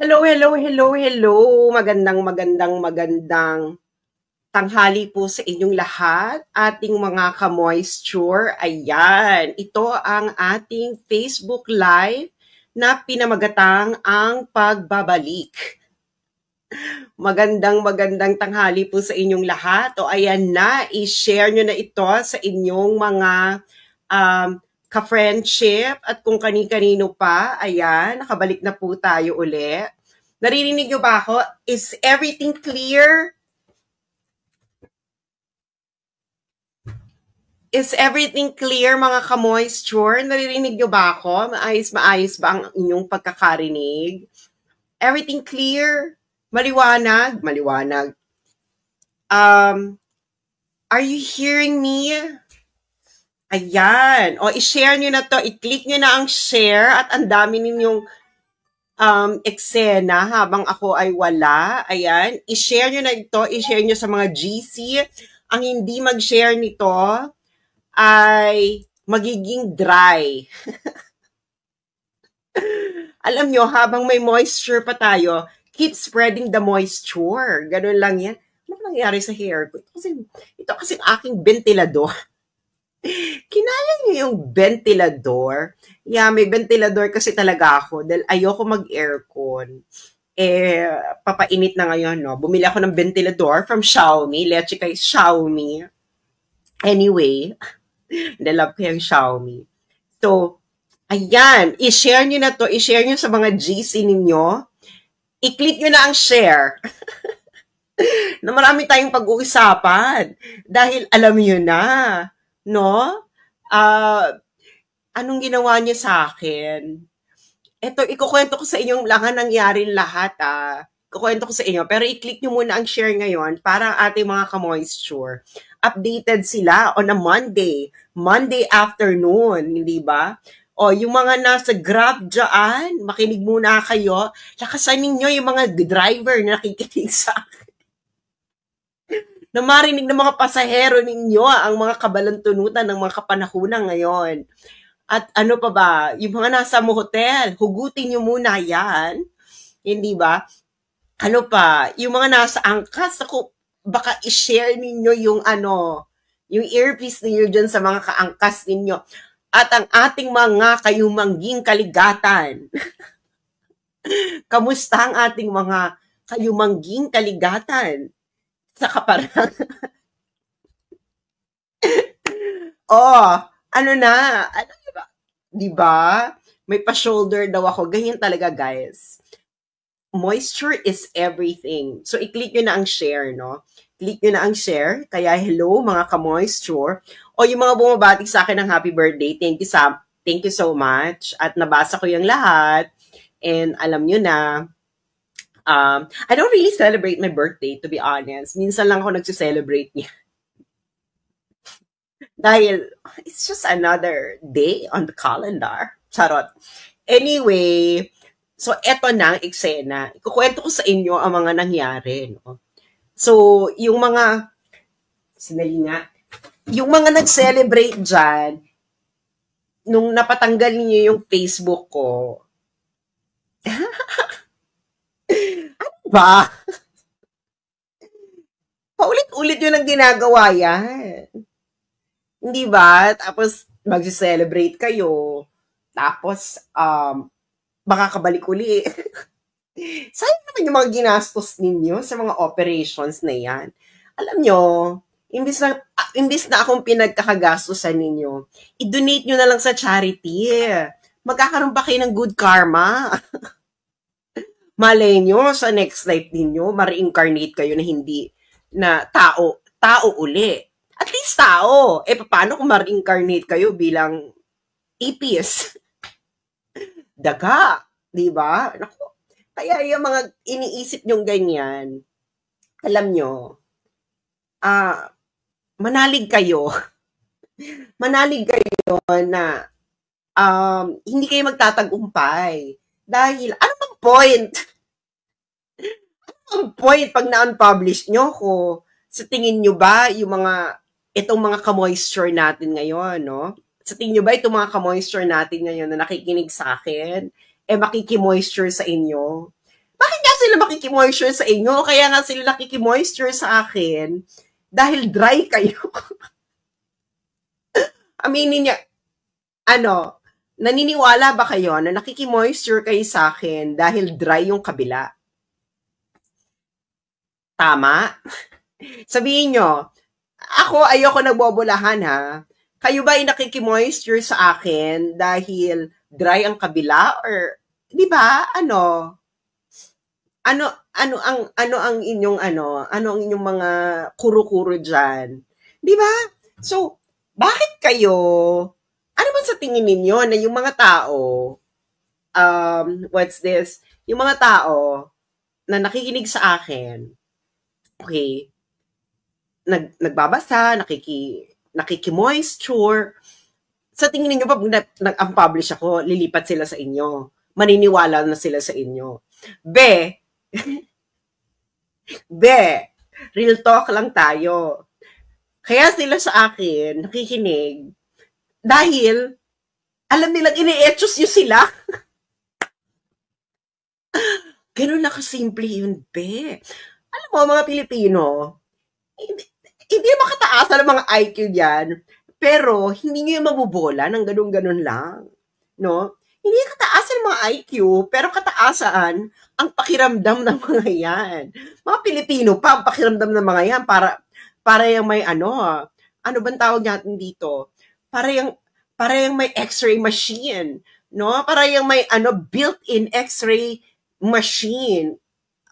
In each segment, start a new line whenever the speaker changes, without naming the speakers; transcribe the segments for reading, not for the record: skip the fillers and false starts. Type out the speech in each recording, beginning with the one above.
Hello, hello, hello, hello. Magandang tanghali po sa inyong lahat. Ating mga ka-moisture. Ayan, ito ang ating Facebook Live na pinamagatang ang pagbabalik. Magandang tanghali po sa inyong lahat. O ayan na, i-share nyo na ito sa inyong mga ka-friendship at kung kani-kanino pa. Ayan, nakabalik na po tayo uli. Naririnig nyo ba ako? Is everything clear? Is everything clear, mga ka-moisture? Naririnig nyo ba ako? Maayos ba ang inyong pagkakarinig? Everything clear? Maliwanag? Maliwanag. Are you hearing me? Ayan. O, i-share nyo na to. I-click nyo na ang share at ang dami ninyong eksena habang ako ay wala. Ayan. I-share nyo na ito. I-share nyo sa mga GC. Ang hindi mag-share nito ay magiging dry. Alam nyo, habang may moisture pa tayo, keep spreading the moisture. Ganun lang yan. Ano nangyari sa hair ko? Ito kasi aking ventilador. Kinaya niyo yung ventilador? Yeah, may ventilador kasi talaga ako dahil ayoko mag-aircon. Papainit na ngayon, no? Bumili ako ng ventilador from Xiaomi. Leche kay Xiaomi. Anyway, love ko yung Xiaomi. So, ayan. I-share nyo na to. I-share nyo sa mga GC ninyo. I-click nyo na ang share. Na marami tayong pag-uusapan. Dahil alam nyo na, no? Anong ginawa niyo sa akin? Ito, ikukwento ko sa inyong nangyari lahat, Ikukwento ko sa inyo. Pero i-click nyo muna ang share ngayon para ang ating mga ka-moisture. Updated sila on a Monday afternoon, hindi ba? O, yung mga nasa Grab dyan, makinig muna kayo. Lakasan ninyo yung mga driver na nakikinig sa akin. Na marinig ng mga pasahero ninyo ang mga kabalantunutan ng mga kapanahunan ngayon. At ano pa ba, yung mga nasa hotel, hugutin nyo muna yan. Hindi ba? Ano pa, yung mga nasa angkas, ako, baka i-share ninyo yung yung earpiece ninyo dyan sa mga kaangkas ninyo. At ang ating mga kayumangging kaligatan. Kamusta ang ating mga kayumangging kaligatan? Sa kaparang. Ano na? Ano ba? Diba? May pa-shoulder daw ako. Ganyan talaga, guys. Moisture is everything. So, i-click nyo na ang share, no? Click nyo na ang share. Kaya, hello, mga ka-moisture. O, yung mga bumabati sa akin ng happy birthday, thank you so much. At nabasa ko yung lahat. And alam nyo na, I don't really celebrate my birthday, to be honest. Minsan lang ako nagse-celebrate niya. Dahil, it's just another day on the calendar. Charot. Anyway, so eto na ang eksena. Ikukwento ko sa inyo ang mga nangyari. No? So, yung mga, yung mga nag-celebrate dyan, nung napatanggal niyo yung Facebook ko, ano ba? Paulit-ulit yun ang ginagawa yan. Hindi ba? Tapos, mag-celebrate kayo. Tapos, makakabalik uli. Sayang naman yung mga ginastos ninyo sa mga operations na yan. Alam nyo, imbis na akong pinagkakagastosan ninyo, i-donate nyo na lang sa charity. Magkakaroon ba kayo ng good karma? Malay nyo, sa next life ninyo, ma-reincarnate kayo na hindi na tao uli. At least tao. Paano kung ma-reincarnate kayo bilang ipis? Daga. Diba? Naku. Kaya yung mga iniisip nyong ganyan, alam nyo, manalig kayo. Manalig kayo na hindi kayo magtatagumpay. Dahil, ano bang point? Ano bang point pag na-unpublish nyo ko? Sa tingin nyo ba, itong mga ka-moisture natin ngayon, no? Sa tingin nyo ba itong mga ka-moisture natin ngayon na nakikinig sa akin, makikimoisture sa inyo? Bakit nga sila makikimoisture sa inyo? Kaya nga sila nakikimoisture sa akin dahil dry kayo. Aminin niya, naniniwala ba kayo na nakikimoisture kayo sa akin dahil dry yung kabila? Tama? Sabihin nyo, ako ayoko nagbobolahan ha. Kayo ba ay nakikimoisture sa akin dahil dry ang kabila? Or, di ba, ano ang inyong ano ang inyong mga kuro-kuro diyan? 'Di ba? So, bakit kayo ano ba sa tingin ninyo na yung mga tao yung mga tao na nakikinig sa akin, okay, nagbabasa, nakikimoisture, sa tingin niyo pag nag-unpublish ako, lilipat sila sa inyo. Maniniwala na sila sa inyo. Real talk lang tayo. Kaya sila sa akin, nakikinig, dahil, alam nilang ini-etchos nyo sila. Ganun na kasimple yun, Alam mo, mga Pilipino, hindi makataas ang mga IQ diyan, pero hindi nyo yung mabubola ng ganun-ganun lang. No? Hindi kataasan ng mga IQ, pero kataasan ang pakiramdam ng mga yan. Mga Pilipino pa, ang pakiramdam ng mga yan, para yung may ano bang tawag natin dito? Para yung may x-ray machine, no? Para yung may built-in x-ray machine.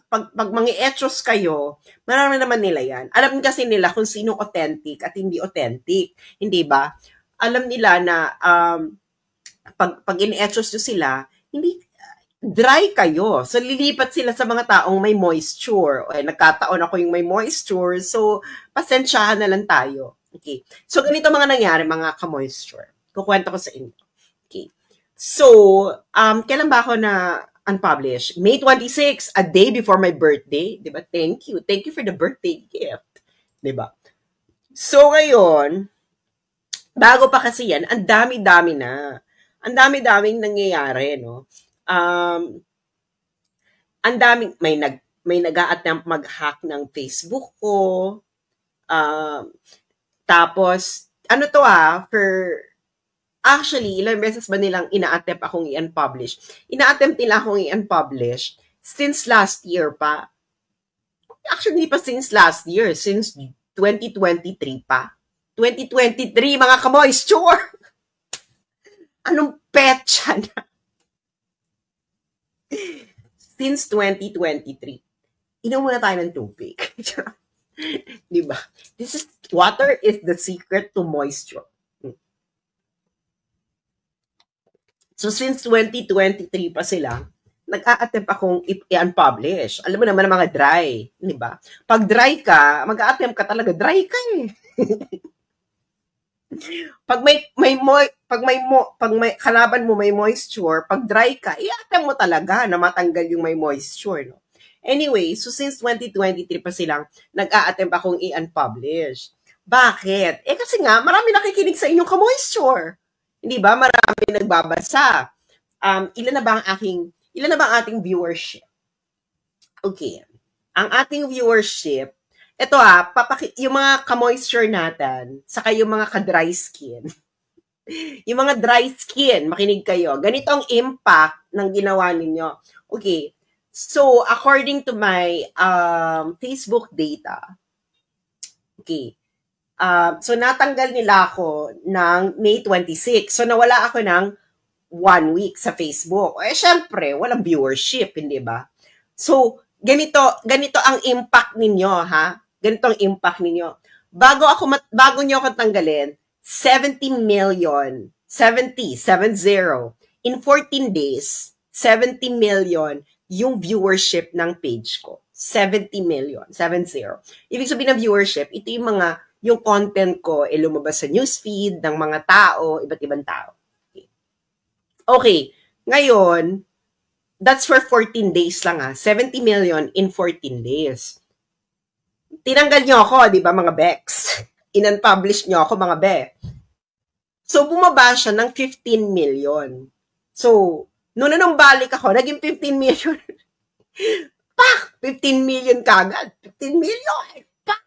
Pag mangi-etchos kayo, marami naman nila yan. Alam kasi nila kung sino authentic at hindi authentic. Hindi ba? Alam nila na pag in-etchos nyo sila, hindi dry kayo. So, lilipat sila sa mga taong may moisture. Nagkataon ako yung may moisture. So, pasensyahan na lang tayo. Okay. So, ganito mga nangyari, mga ka-moisture. Kukwento ko sa inyo. Okay. So, kailan ba ako na unpublished? May 26, a day before my birthday. Diba? Thank you. Thank you for the birthday gift. Diba? So, ngayon, bago pa kasi yan, ang dami-dami na. Ang dami-daming nangyayari, no? Ang daming, may nag-a-attempt mag-hack ng Facebook ko. Tapos, actually, ilang beses ba nilang ina-attempt akong i-unpublish? Ina-attempt nila akong i-unpublish since last year pa. Actually, hindi pa since last year. Since 2023 pa. 2023, mga ka-moisture! Anong petsa na? Since 2023. Inom muna tayo ng tubig. Diba? Water is the secret to moisture. So, since 2023 pa sila, nag-a-attempt akong i-unpublish. Alam mo naman ang mga dry. Diba? Pag dry ka, mag-a-attempt ka talaga, dry ka eh. Pag may kalaban mo may moisture, pag dry ka, i-attempt mo talaga na matanggal yung may moisture, no? Anyway, so since 2023 pa silang nag-a-attempt akong i-unpublish. Bakit? Kasi nga, marami nakikinig sa inyong ka-moisture. Hindi ba? Marami nagbabasa. Ilan na ba ang ating viewership? Okay. Ang ating viewership, ito yung mga ka-moisture natin, saka yung mga ka-dry skin. Yung mga dry skin, makinig kayo. Ganito ang impact ng ginawa ninyo. Okay. So, according to my Facebook data, okay, so natanggal nila ako ng May 26. So, nawala ako ng 1 week sa Facebook. Syempre, walang viewership, hindi ba? So, ganito ang impact ninyo, ha? Ganito ang impact ninyo. Bago nyo ako tanggalin, 70 million, 70, in 14 days, 70 million yung viewership ng page ko. 70 million, 70. Ibig sabihin ng viewership, ito yung content ko, lumabas sa newsfeed ng mga tao, iba't ibang tao. Okay. Ngayon, that's for 14 days lang 70 million in 14 days. Tinanggal nyo ako, di ba, mga Bex? In-unpublish nyo ako, mga Be. So, bumaba siya ng 15 million. So, nung balik ako, naging 15 million. Pak! 15 million kagad. 15 million! Pak!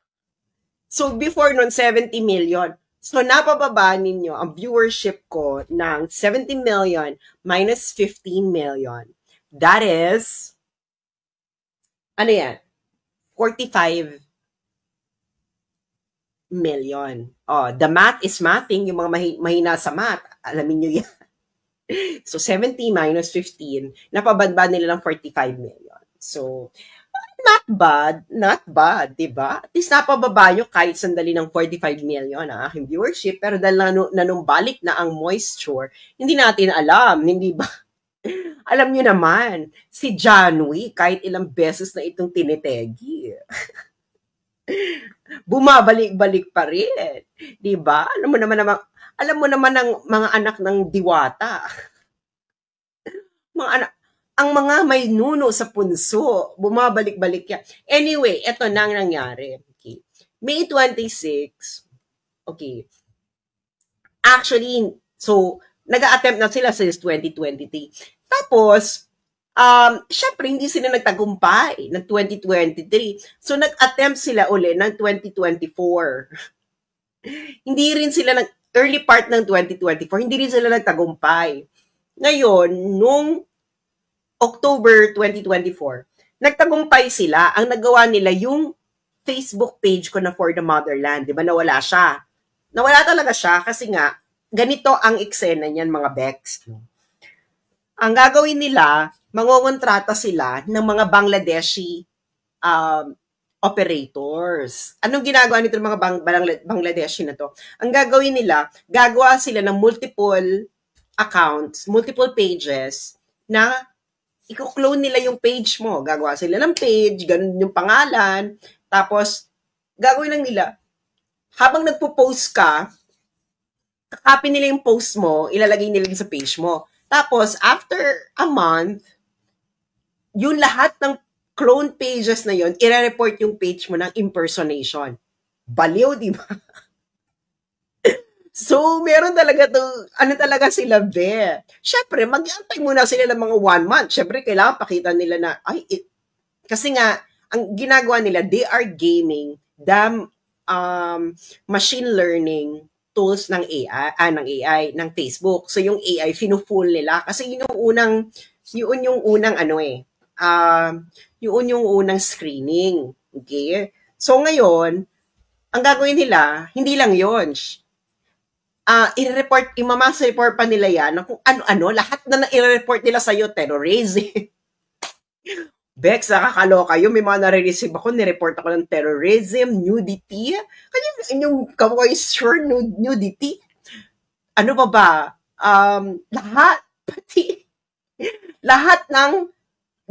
So, before nun, 70 million. So, napababa ninyo ang viewership ko ng 70 million minus 15 million. That is, ano yan? 45 million. Oh, the math is mathing. Yung mga mahina sa math, alamin nyo yan. So, 70 minus 15, napababa nila ng 45 million. So, not bad, di ba? At least napababa nyo kahit sandali ng 45 million ang aking viewership, pero dahil nanumbalik na ang moisture, hindi natin alam, hindi ba? Alam nyo naman, si John Wick, kahit ilang beses na itong tinitegi, bumabalik-balik pa rin. Di ba? Alam mo naman ang mga anak ng diwata. Ang mga may nuno sa punso, bumabalik-balik yan. Anyway, eto na ang nangyari. Okay. May 26, okay. Actually, so, nag-a-attempt na sila since 2023. Tapos, syempre, hindi sila nagtagumpay ng 2023. So, nag-attempt sila uli ng 2024. Hindi rin sila early part ng 2024, hindi rin sila nagtagumpay. Ngayon, nung October 2024, nagtagumpay sila. Ang nagawa nila yung Facebook page ko na For the Motherland. Di ba? Nawala siya. Nawala talaga siya kasi nga, ganito ang eksena niyan, mga Bex. Ang gagawin nila, mangongontrata sila ng mga Bangladeshi operators. Anong ginagawa nito ng mga Bangladeshi na to? Ang gagawin nila, gagawa sila ng multiple accounts, multiple pages na i-clone nila yung page mo. Gagawa sila ng page, ganun yung pangalan. Tapos, gagawin lang nila. Habang nagpo-post ka, kakopy nila yung post mo, ilalagay nila sa page mo. Tapos, after a month, yung lahat ng clone pages na yon, i-report yung page mo ng impersonation. Baliw, di ba? So, meron talaga ano talaga sila, be. Syempre, mag-antay muna sila ng mga 1 month. Syempre, kailangan pakita nila na, kasi nga, ang ginagawa nila, they are gaming the machine learning tools ng AI, ng Facebook. So, yung AI, finu-fool nila. Kasi yun yung unang yun yung unang screening. Okay? So, ngayon, ang gagawin nila, hindi lang yun. Imamass report pa nila yan kung ano-ano, lahat na i-report nila sa'yo, terrorism. Bex, nakakaloka yun. May mga nare-receive ako, nireport ako ng terrorism, nudity. Kanya yung moisture nudity. Ano ba? Lahat ng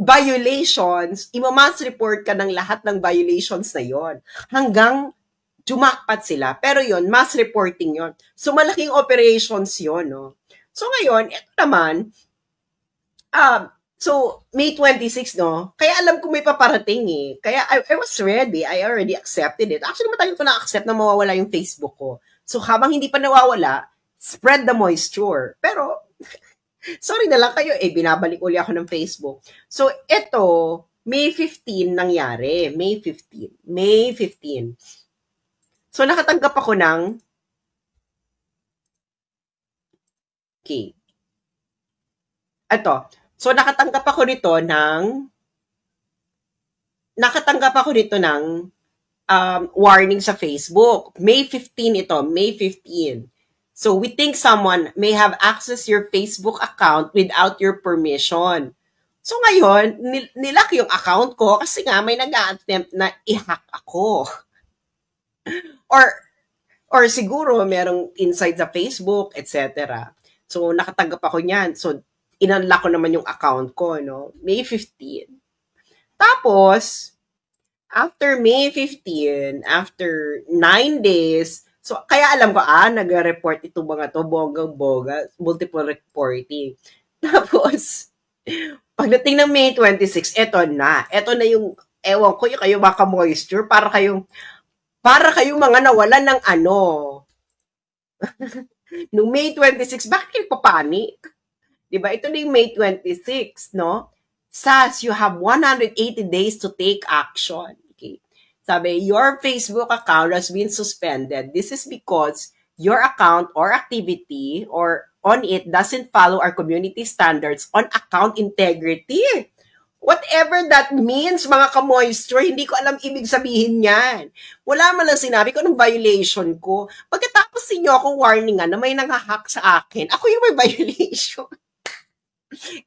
violations, imamass report ka ng lahat ng violations na yon hanggang jumakpat sila. Pero yon mass reporting yon. So, malaking operations yon, no? So, ngayon, ito naman, so, May 26, no? Kaya alam ko may paparating, eh. Kaya I was ready. I already accepted it. Actually, matagal ko na-accept na mawawala yung Facebook ko. So, habang hindi pa nawawala, spread the moisture. Pero, sorry na lang kayo, binabalik uli ako ng Facebook. So, ito, May 15 nangyari. May 15. So, nakatanggap ako ng okay. Ito. So, nakatanggap ako nito ng warning sa Facebook. May 15 ito. May 15. So, we think someone may have accessed your Facebook account without your permission. So, ngayon, nilock yung account ko kasi nga may nag-attempt na i-hack ako. Or siguro merong inside sa Facebook, etc. So, nakatanggap ako niyan. So, in-unlock ko naman yung account ko, no? May 15. Tapos, after May 15, after 9 days, so, kaya alam ko, nag-report ito mga to, bonggang-bongga, multiple reporting. Tapos, pagdating ng May 26, eto na yung, ewan ko, yung kayo baka moisture, para kayong mga nawalan ng ano. Noong May 26, bakit kayo papanik? Diba? Ito na yung May 26, no? Says you have 180 days to take action. Okay. Sabi, your Facebook account has been suspended. This is because your account or activity or on it doesn't follow our community standards on account integrity. Whatever that means, mga ka-moisture, hindi ko alam ibig sabihin yan. Wala man lang sinabi ko ng violation ko. Pagkatapos ninyo akong warningan na may nanghahack sa akin, ako yung may violation.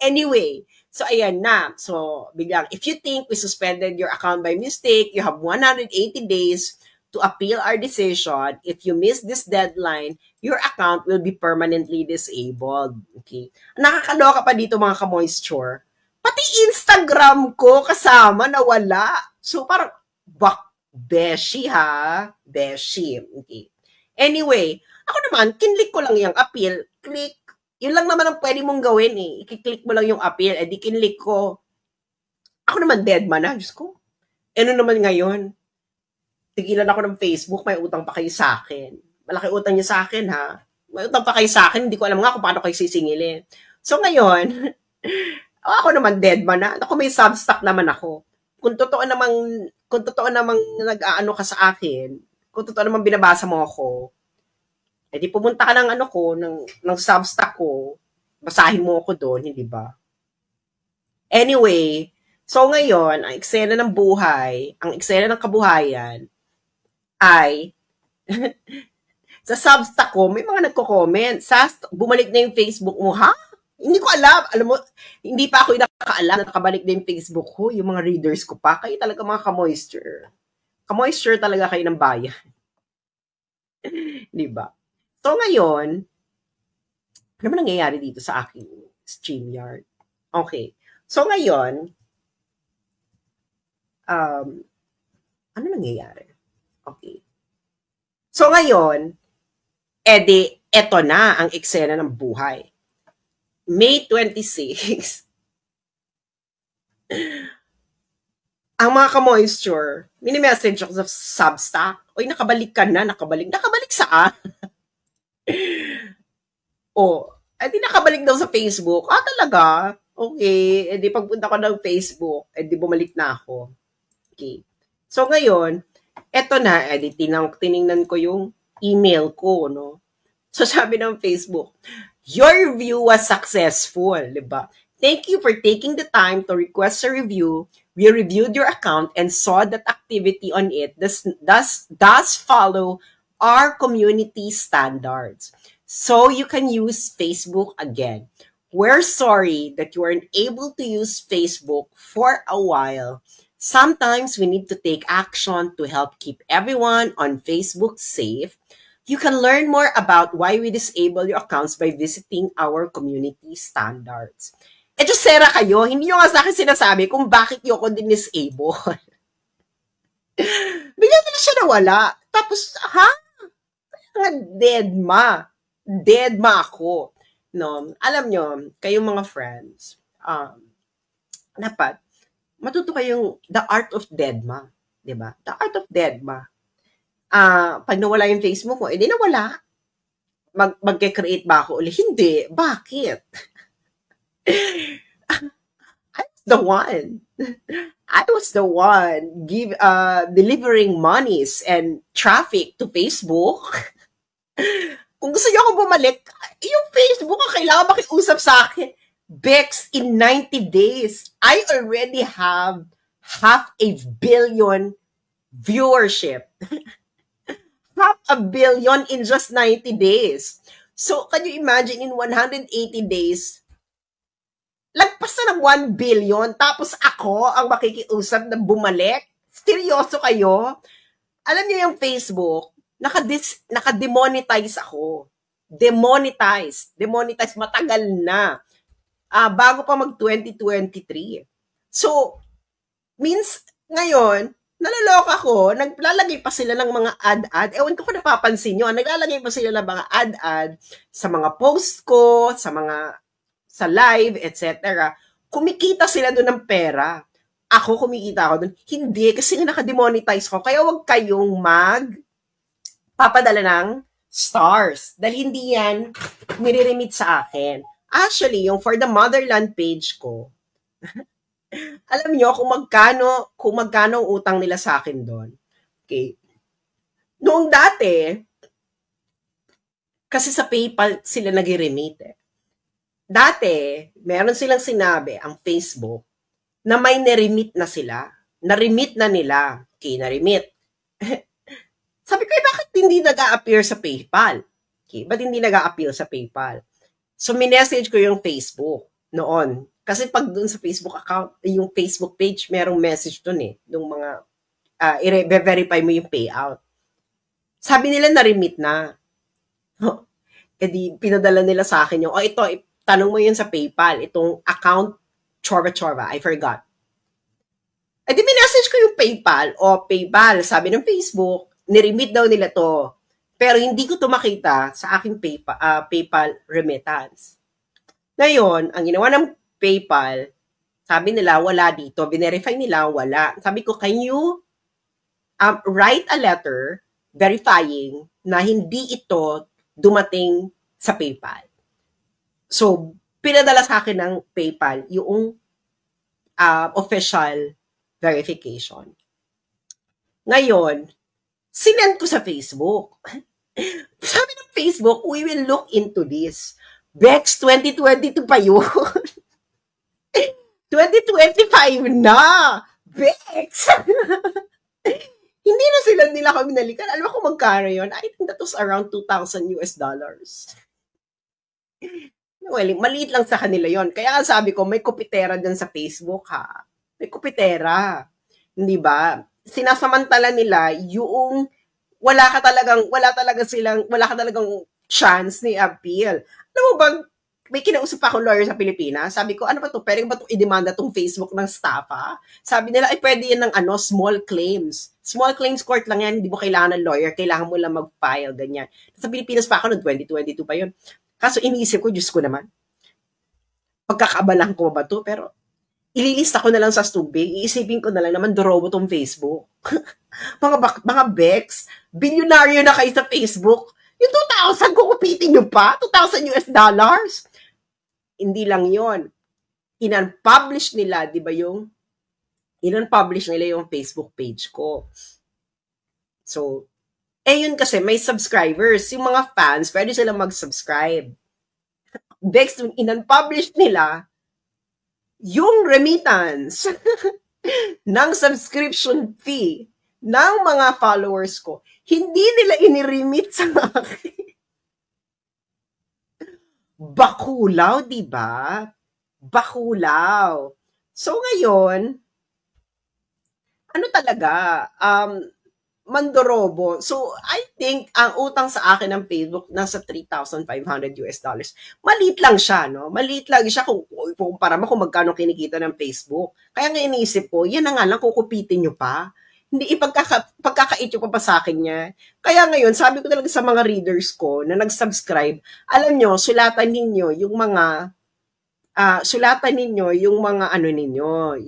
Anyway, so ayan na. So, biglang, if you think we suspended your account by mistake, you have 180 days to appeal our decision. If you miss this deadline, your account will be permanently disabled. Okay? Nakakaloka pa dito mga ka-moisture. Pati Instagram ko kasama nawala. So, parang, beshi ha? Beshi. Okay. Anyway, ako naman, kinlik ko lang yung appeal. Click. Yun lang naman ang pwede mong gawin eh. I-click mo lang yung appeal. Eh, di kinlik ko. Ako naman, dead man na. Diyos ko. Ano naman ngayon? Tigilan ako ng Facebook. May utang pa kayo sa akin. Malaki utang niyo sa akin ha. May utang pa kayo sa akin. Hindi ko alam nga kung paano kayo sisingilin. So, ngayon, ako naman dead man na. Ako may substock naman ako. Kung totoo namang nag-aano ka sa akin, kung totoo namang binabasa mo ako, edi pumunta ka ng ng substock ko, basahin mo ako doon, hindi ba? Anyway, so ngayon, ang eksena ng buhay, ang eksena ng kabuhayan ay sa substock ko, may mga nagko-comment, bumalik na yung Facebook mo, ha? Hindi ko alam. Alam mo, hindi pa ako nakakaalam na nakabalik na yung Facebook ko. Yung mga readers ko pa. Kayo talaga mga ka-moisture. Ka-moisture talaga kayo ng bayan. Diba? So ngayon, ano ba nangyayari dito sa aking StreamYard? Okay. So ngayon, ano nangyayari? Okay. So ngayon, eto na ang eksena ng buhay. May 26, ang mga ka-moisture, mini-message ako sa Substack. Oy, nakabalik ka na, nakabalik saan? Di nakabalik daw sa Facebook. Talaga? Okay, di pagpunta ko ng Facebook, di bumalik na ako. Okay. So ngayon, eto na, di tiningnan ko yung email ko, no? So sabi ng Facebook, your review was successful, diba? Thank you for taking the time to request a review. We reviewed your account and saw that activity on it does follow our community standards. So you can use Facebook again. We're sorry that you weren't able to use Facebook for a while. Sometimes we need to take action to help keep everyone on Facebook safe. You can learn more about why we disable your accounts by visiting our community standards. Diyos, sera kayo, hindi nyo nga sa akin sinasabi kung bakit nyo ako din-disable. Bigla na siya nawala. Tapos, dead ma ako. No? Alam nyo, kayong mga friends, dapat, matuto kayong the art of dead ma. Diba? The art of dead ma. Pag nawala yung Facebook mo, edi nawala. Mag-create ba ako ulit? Hindi. Bakit? I was the one delivering monies and traffic to Facebook. Kung gusto niyo akong bumalik, yung Facebook ang kailangan makiusap sa akin. Bex, in 90 days, I already have 500 million viewership. 500 million in just 90 days. So, can you imagine in 180 days, lagpas na ng 1 billion, tapos ako ang makikiusap na bumalik? Seryoso kayo? Alam niyo yung Facebook, naka-demonetize ako. Demonetize, matagal na. Bago pa mag-2023. So, means, ngayon, naloloka ko, naglalagay pa sila ng mga ad-ad. Ewan ko kung napapansin nyo, naglalagay pa sila ng mga ad-ad sa mga post ko, sa live, etc. Kumikita sila doon ng pera. Ako kumikita ako doon. Hindi, kasi naka-demonetize ko. Kaya wag kayong papadala ng stars. Dahil hindi yan nire-remit sa akin. Actually, yung for the motherland page ko, Alam niyo kung magkano ang utang nila sa akin doon. Okay. Noong dati, kasi sa PayPal sila nag-remit eh. Dati, meron silang sinabi, ang Facebook, na may na-remit na sila. Na-remit na nila. Okay, na-remit. Sabi ko, bakit hindi nag-a-appear sa PayPal? Okay, ba't hindi nag-a-appear sa PayPal? So, minessage ko yung Facebook noon. Kasi pag dun sa Facebook account, yung Facebook page, merong message dun eh. Yung mga, i-verify mo yung payout. Sabi nila na-remit na. E di, pinadala nila sa akin yung, ito, tanong mo yun sa PayPal, itong account, chorba, I forgot. E di, minessage ko yung PayPal, PayPal, sabi ng Facebook, niremit daw nila to. Pero hindi ko to makita sa aking PayPal remittance. Ngayon, ang ginawa ng PayPal, sabi nila, wala dito. Binerify nila, wala. Sabi ko, can you write a letter verifying na hindi ito dumating sa PayPal? So, pinadala sa akin ng PayPal yung official verification. Ngayon, sinend ko sa Facebook. Sabi ng Facebook, we will look into this. Bex, 2022 pa yun. 2025 na! Bex! Hindi na sila nila kami nalikan. Alam mo kung magkano yun? I think that was around $2,000 US. Well, maliit lang sa kanila yon. Kaya sabi ko, may kupitera dyan sa Facebook, ha? May kupitera. Hindi ba? Sinasamantala nila yung wala ka talagang chance ni appeal. Alam mo ba, may kinausap pa akong lawyer sa Pilipinas. Sabi ko, ano ba to? Pwede ba itong idemanda tong Facebook ng staff, ha? Sabi nila, ay pwede yan ng small claims. Small claims court lang yan, hindi mo kailangan ng lawyer, kailangan mo lang mag-file, ganyan. Sa Pilipinas pa ako, noong 2022 pa yun. Kaso iniisip ko, Diyos ko naman, pagkakaabalahan ko ba to? Pero ililista ko na lang sa tubig, iisipin ko na lang naman, dorobo tong Facebook. mga Bex, bilyonaryo na kayo sa Facebook. Yung 2,000, kukupitin nyo pa? $2,000 US? Hindi lang yon. In-unpublish nila, di ba in-unpublish nila yung Facebook page ko. So, yun kasi, may subscribers. Yung mga fans, pwede sila mag-subscribe. Bex, in-unpublish nila yung remittance ng subscription fee ng mga followers ko. Hindi nila iniremit sa akin. Bakulaw, di ba? Bakulaw. So, ngayon, ano talaga, mandorobo. So, I think, ang utang sa akin ng Facebook, nasa $3,500 US. Maliit lang siya, no? Maliit lang siya kung para mo kung magkano kinikita ng Facebook. Kaya nga iniisip ko, yan na nga lang, kukupitin nyo pa. Hindi pagkakait nyo pa sa akin niya. Kaya ngayon, sabi ko talaga sa mga readers ko na nag-subscribe, alam nyo, sulatan ninyo yung mga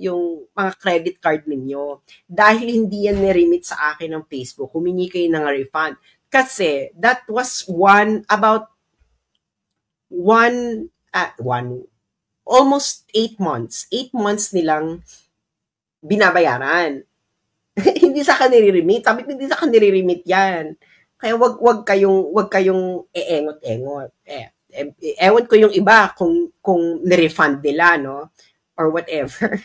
yung mga credit card ninyo. Dahil hindi yan niremit sa akin ng Facebook, humingi kayo ng refund. Kasi, that was almost 8 months. 8 months nilang binabayaran. Hindi sa akin nire-remit. Sabi ko, hindi sa akin nire-remit yan. Kaya wag kayong eengot-engot. Ewan ko yung iba kung nirefund nila, no? Or whatever.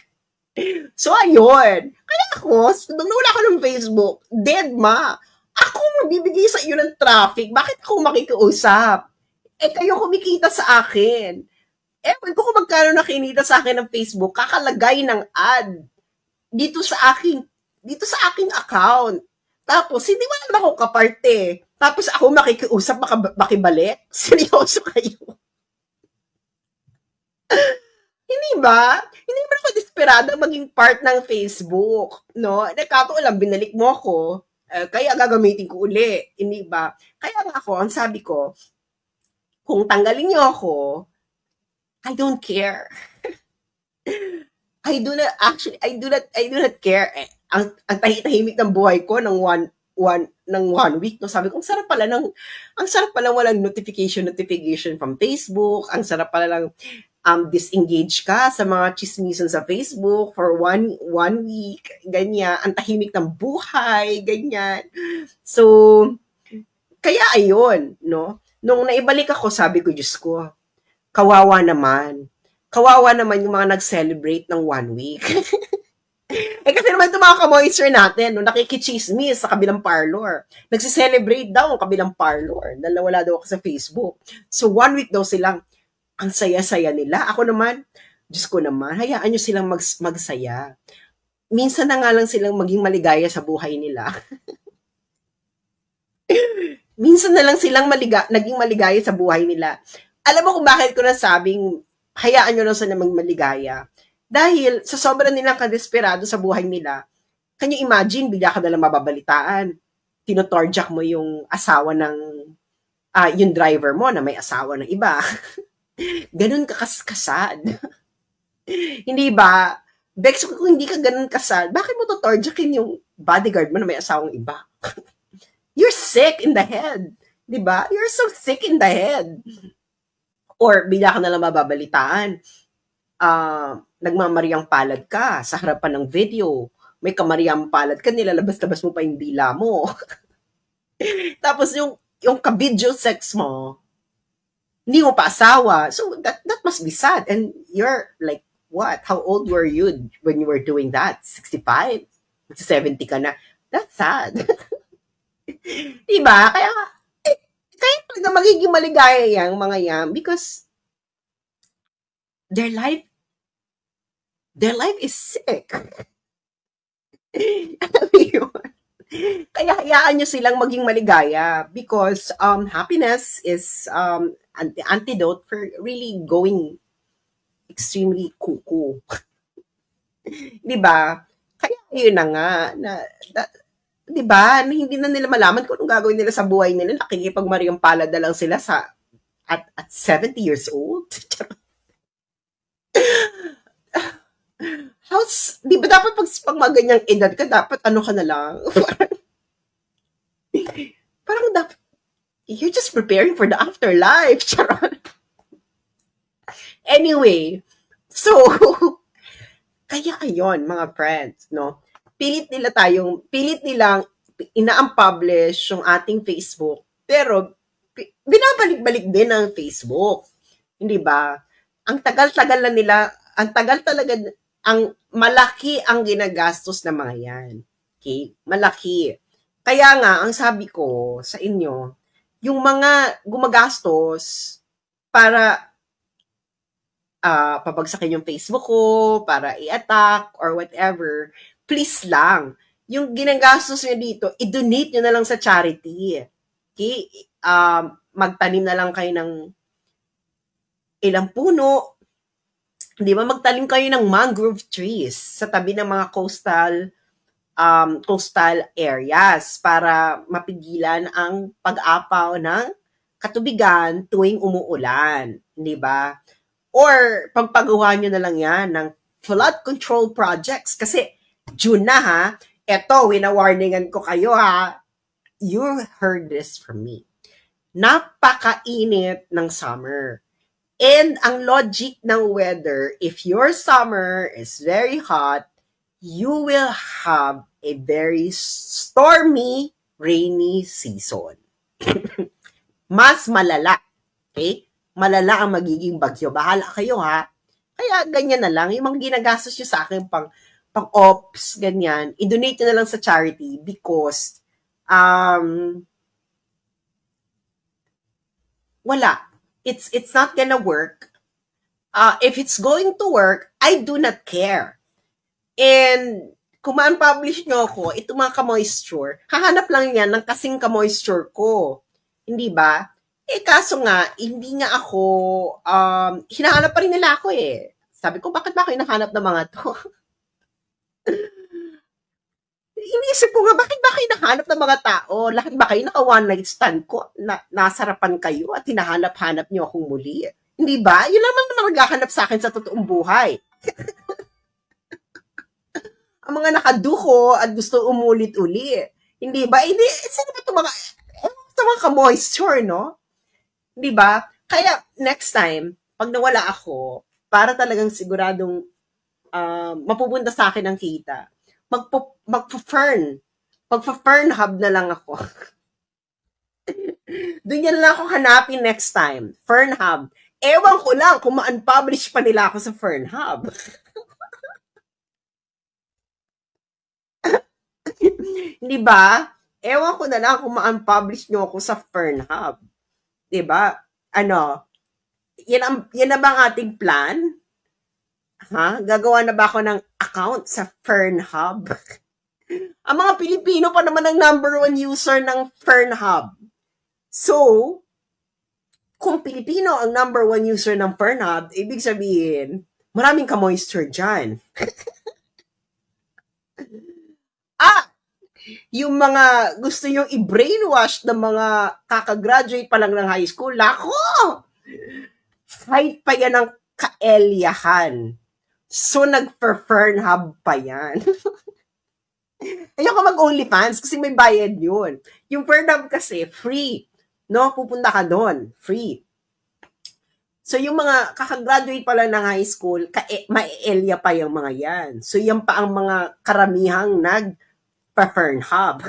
So, ayun. Kaya ako, nung nawala ko ng Facebook, dead ma. Ako magbibigay sa iyo ng traffic. Bakit ako makikiusap? Kayo kumikita sa akin. Ewan ko kung magkano nakinita sa akin ng Facebook, kakalagay ng ad dito sa aking account. Tapos, hindi mo naman ako kaparte. Tapos ako makikiusap, makibalik? Seryoso kayo? Hindi ba? Hindi ba ako desperada maging part ng Facebook? No? Nakakaalam, binalik mo ako. Kaya gagamitin ko uli. Hindi ba? Kaya nga ako, ang sabi ko, kung tanggalin niyo ako, I don't care. I do not care. Ang tahimik ng buhay ko ng one week, no? Sabi ko, ang sarap pala walang notification from Facebook. Ang sarap pala lang disengage ka sa mga chismisan sa Facebook for one week, ganyan, ang tahimik ng buhay, ganyan. So, kaya ayun, no? Nung naibalik ako, sabi ko, Diyos ko, kawawa naman. Kawawa naman yung mga nag-celebrate ng 1 week. Kasi naman itong mga kamoister natin, no, nakikichismis sa kabilang parlor. Nagsiselebrate daw ang kabilang parlor. Wala daw ako sa Facebook. So, 1 week daw silang ang saya-saya nila. Ako naman, Diyos ko naman, hayaan nyo silang magsaya. Minsan na nga lang silang maging maligaya sa buhay nila. Minsan na lang silang naging maligaya sa buhay nila. Alam mo kung bakit ko nasabing, hayaan nyo lang sila maging maligaya. Dahil sa sobrang nilang kadesperado sa buhay nila, can you imagine, bigla ka nalang mababalitaan. Tinotorjak mo yung asawa ng, yung driver mo na may asawa ng iba. Ganun ka kasad. Hindi ba? Bex, kung hindi ka ganun kasad, bakit mo totorjakin yung bodyguard mo na may asawang iba? You're sick in the head. Di ba? You're so sick in the head. Or bigla ka nalang mababalitaan. Nagmamariang palad ka sa harapan ng video. May kamariang palad ka, nilalabas-labas mo pa yung dila mo. Tapos yung ka-video sex mo, hindi mo pa asawa. So, that must be sad. And you're like, what? How old were you when you were doing that? 65? 70 ka na. That's sad. Diba? Kaya talaga magiging maligaya yung mga yan because their life is sick. Alam mo yun? Kaya hayaan nyo silang maging maligaya because happiness is an antidote for really going extremely cuckoo. Diba? Kaya yun na nga, diba? Hindi na nila malaman kung anong gagawin nila sa buhay nila. Nakikipagmariang palad na lang sila at 70 years old. Di ba dapat pag mga ganyang edad ka, dapat ano ka na lang? Parang dapat, you're just preparing for the afterlife. Charot. Anyway, so, kaya ayun, mga friends, no? Pilit nilang ina-publish yung ating Facebook, pero binabalik-balik din ang Facebook. Hindi ba? Ang tagal-tagal na nila, ang malaki ang ginagastos ng mga yan. Okay? Malaki. Kaya nga, ang sabi ko sa inyo, yung mga gumagastos para pabagsakin yung Facebook ko, para i-attack, or whatever, please lang, yung ginagastos nyo dito, i-donate nyo na lang sa charity. Okay? Magtanim na lang kayo ng ilang puno, di ba? Magtanim kayo ng mangrove trees sa tabi ng mga coastal areas para mapigilan ang pag-apaw ng katubigan tuwing umuulan. Di ba? Or pagpagawa nyo na lang yan ng flood control projects. Kasi June na ha. Eto, wina-warningan ko kayo ha. You heard this from me. Napakainit ng summer. And ang logic ng weather, if your summer is very hot, you will have a very stormy, rainy season. Mas malala. Okay? Malala ang magiging bagyo. Bahala kayo ha. Kaya ganyan na lang. Yung mga ginagastos nyo sa akin pang-ops, ganyan, i-donate nyo na lang sa charity because wala. It's not gonna work. If it's going to work, I do not care. And kung ma-unpublish nyo ako, itong mga ka-moisture, hahanap lang yan ng kasing ka-moisture ko. Hindi ba? Kaso nga, hindi nga ako, hinahanap pa rin nila ako eh. Sabi ko, bakit ba ako hinahanap ng mga to? Iniisip ko nga, bakit ba kayo hinahanap ng mga tao? Lahat ba kayo naka-one night stand ko? Nasarapan kayo at hinahanap-hanap niyo akong muli? Hindi ba? Yun naman naghahanap sa akin sa totoong buhay. Ang mga nakaduko at gusto umulit-uli. Hindi ba? Hindi, sino ba itong mga ka-moisture, no? Hindi ba? Kaya, next time, pag nawala ako, para talagang siguradong mapupunta sa akin ang kita. Magpa-fern hub na lang ako. Doon yan lang ako hanapin next time. Fern hub. Ewan ko lang kung ma-unpublish pa nila ako sa Fern hub. Di ba? Ewan ko na lang kung ma-unpublish nyo ako sa Fern hub. Di ba? Ano? Yan na ba ang ating plan? Ha? Gagawa na ba ako ng account sa Fern hub? Ang mga Pilipino pa naman ang number 1 user ng Fern hub. So, kung Pilipino ang number 1 user ng Fern hub, ibig sabihin, maraming ka-moisture dyan. Yung mga gusto yung i-brainwash ng mga kakagraduate pa lang ng high school, lako! Fight pa yan ng kaelyahan. So, nag-Fern hub pa yan. Ayoko mag-OnlyFans kasi may bayad yun. Yung Fern hub kasi, free. No? Pupunta ka doon. Free. So, yung mga kakagraduate pala ng high school, ma-elya pa yung mga yan. So, yan pa ang mga karamihang nag-Fern hub.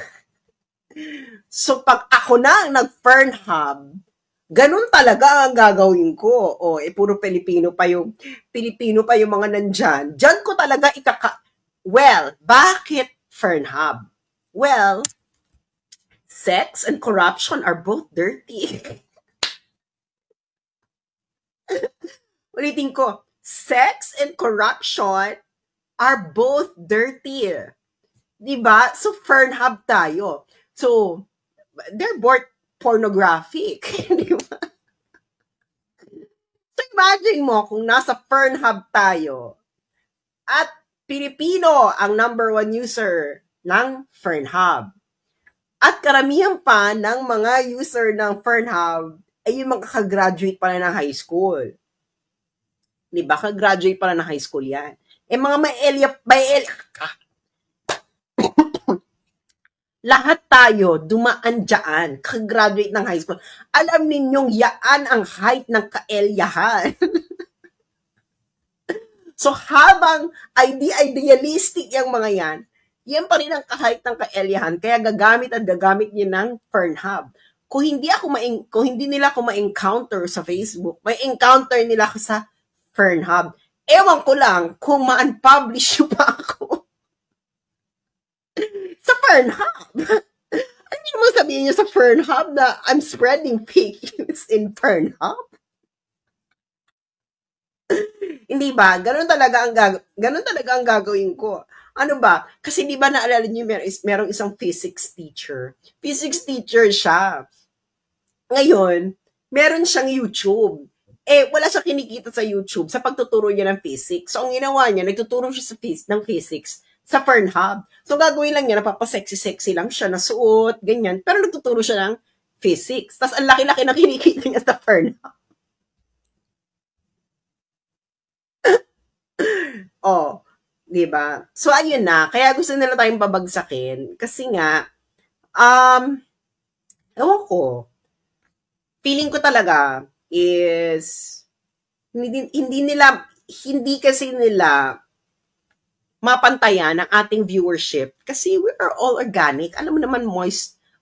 So, pag ako na ang nag-Fern hub, ganun talaga ang gagawin ko. Puro Pilipino pa yung mga nandyan. Diyan ko talaga Well, bakit Fern hub? Well, sex and corruption are both dirty. Ulitin ko, sex and corruption are both dirty. Diba? So, Fern hub tayo. So, they're both pornographic. Diba? So, imagine mo kung nasa Fern hub tayo at Pilipino ang number 1 user ng Fern hub. At karamihan pa ng mga user ng Fern hub ay yung mga kakagraduate pala ng high school. Diba? Kakagraduate pala ng high school yan. Mga lahat tayo dumaan dyan, kakagraduate ng high school. Alam ninyong yaan ang height ng kaelyahan. So, habang idealistic yung mga yan pa rin ang kahit ng kaelyahan. Kaya gagamit niyo ng Fern hub. Kung hindi nila ako ma-encounter sa Facebook, may encounter nila ako sa Fern hub. Ewan ko lang kung ma-unpublish pa ako sa Fern hub. Ano mo sabihin niyo sa Fern hub na I'm spreading fake news in Fern hub? Hindi ba? Ganun talaga ang gagawin ko. Ano ba? Kasi di ba naalala niyo merong isang physics teacher. Physics teacher siya. Ngayon, meron siyang YouTube. Wala siyang kinikita sa YouTube sa pagtuturo niya ng physics. So, ang ginawa niya, nagtuturo siya ng physics sa Fern hub. So, gagawin lang niya, napapasexy-sexy lang siya, nasuot, ganyan. Pero nagtuturo siya ng physics. Tapos, ang laki-laki na kinikita niya sa Fern hub. Diba? So, ayun na. Kaya gusto nila tayong babagsakin. Kasi nga, ewan ko, feeling ko talaga is, hindi kasi nila mapantayan ang ating viewership kasi we are all organic. Alam mo naman,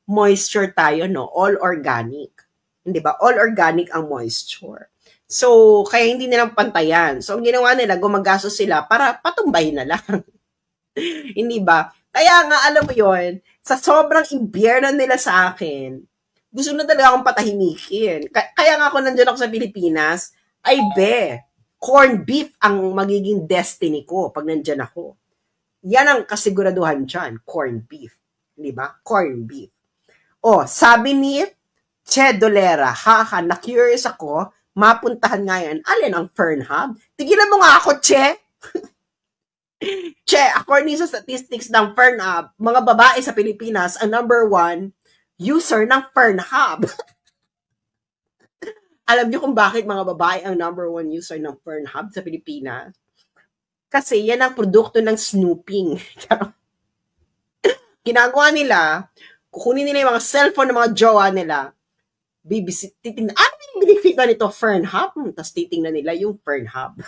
moisture tayo, no? All organic. Hindi ba? All organic ang moisture. So, kaya hindi nila pantayan. So, ang ginawa nila, gumagastos sila para patumbahin na lang. Hindi ba? Kaya nga, alam mo yon, sa sobrang imbierna nila sa akin, gusto na talaga akong patahimikin. Kaya nga ako nandyan ako sa Pilipinas, corned beef ang magiging destiny ko pag nandyan ako. Yan ang kasiguraduhan dyan, corned beef. Hindi ba? Corned beef. Sabi ni Che Dolera, na-curious ako, mapuntahan nga yan. Alin ang Fern hub? Tigilan mo nga ako, Che! Che, according sa statistics ng Fern hub, mga babae sa Pilipinas ang number 1 user ng Fern hub. Alam niyo kung bakit mga babae ang number 1 user ng Fern hub sa Pilipinas? Kasi yan ang produkto ng snooping. Ginagawa nila, kukunin nila yung mga cellphone ng mga jowa nila, titignan, Binigyan nito Fern Hub. Tapos titingnan nila yung Fern Hub.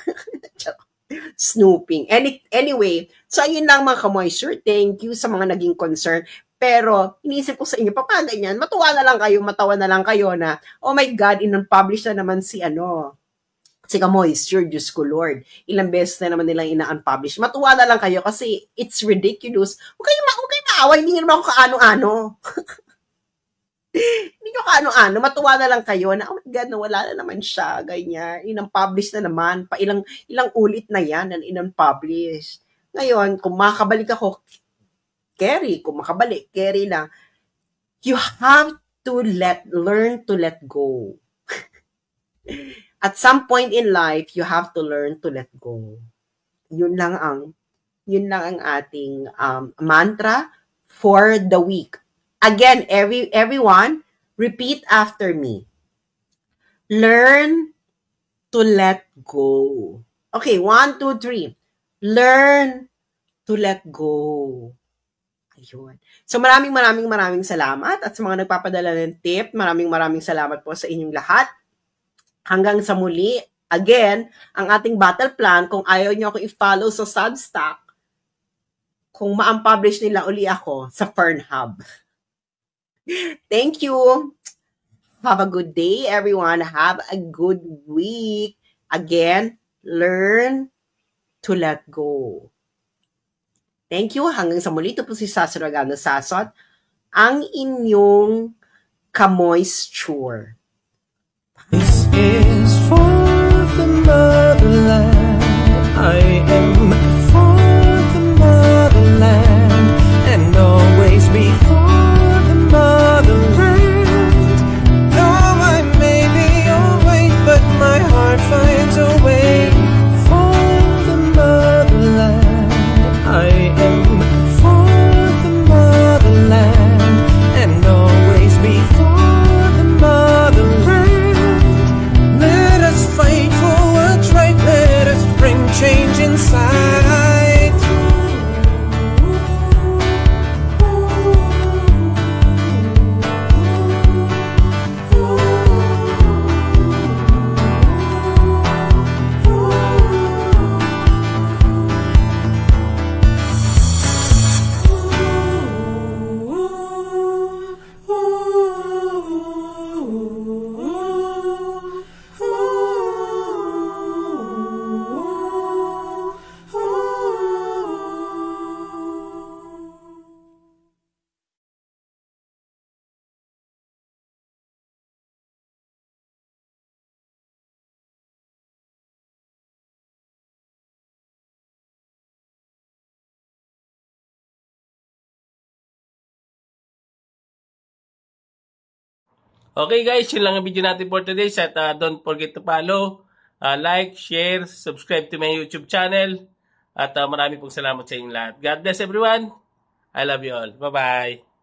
Snooping. Anyway, so ayun lang mga ka-moisture. Thank you sa mga naging concern. Pero, iniisip ko sa inyo, papaganyan, matuwa na lang kayo, matawa na lang kayo na, oh my God, in-publish na naman si ka-moisture, Diyos ko Lord. Ilang beses na naman nilang ina-unpublish. Matuwa na lang kayo kasi it's ridiculous. Huwag kayo maawa, hindi naman ako kaano-ano. Hindi nyo kaano-ano, matuwa na lang kayo na, oh my God, nawala na naman siya, ganyan. In-unpublish na naman. Ilang ulit na yan na in-unpublish. Ngayon, kung makabalik ako, carry. Kung makabalik, carry lang. You have to learn to let go. At some point in life, you have to learn to let go. Yun lang ang ating mantra for the week. Again, everyone, repeat after me. Learn to let go. Okay, 1, 2, 3. Learn to let go. Ayun. So maraming salamat at sa mga nagpapadala ng tip, maraming salamat po sa inyong lahat. Hanggang sa muli, again, ang ating battle plan, kung ayaw nyo ako i-follow sa Substack, kung ma-unpublish nila uli ako sa Fern Hub. Thank you. Have a good day, everyone. Have a good week. Again, learn to let go. Thank you. Hanggang sa muli, ito po si Saso Regano Sasot, ang inyong ka-moisture.
This is for the motherland. I am for the motherland and always be for the motherland. Though I may be away, but my heart finds a way for the motherland. I am for the motherland and always be for the motherland. Let us fight for what's right. Let us bring change inside.
Okay guys, yun lang ang video natin for today. At don't forget to follow, like, share, subscribe to my YouTube channel. At marami pong salamat sa inyong lahat. God bless everyone. I love you all. Bye-bye.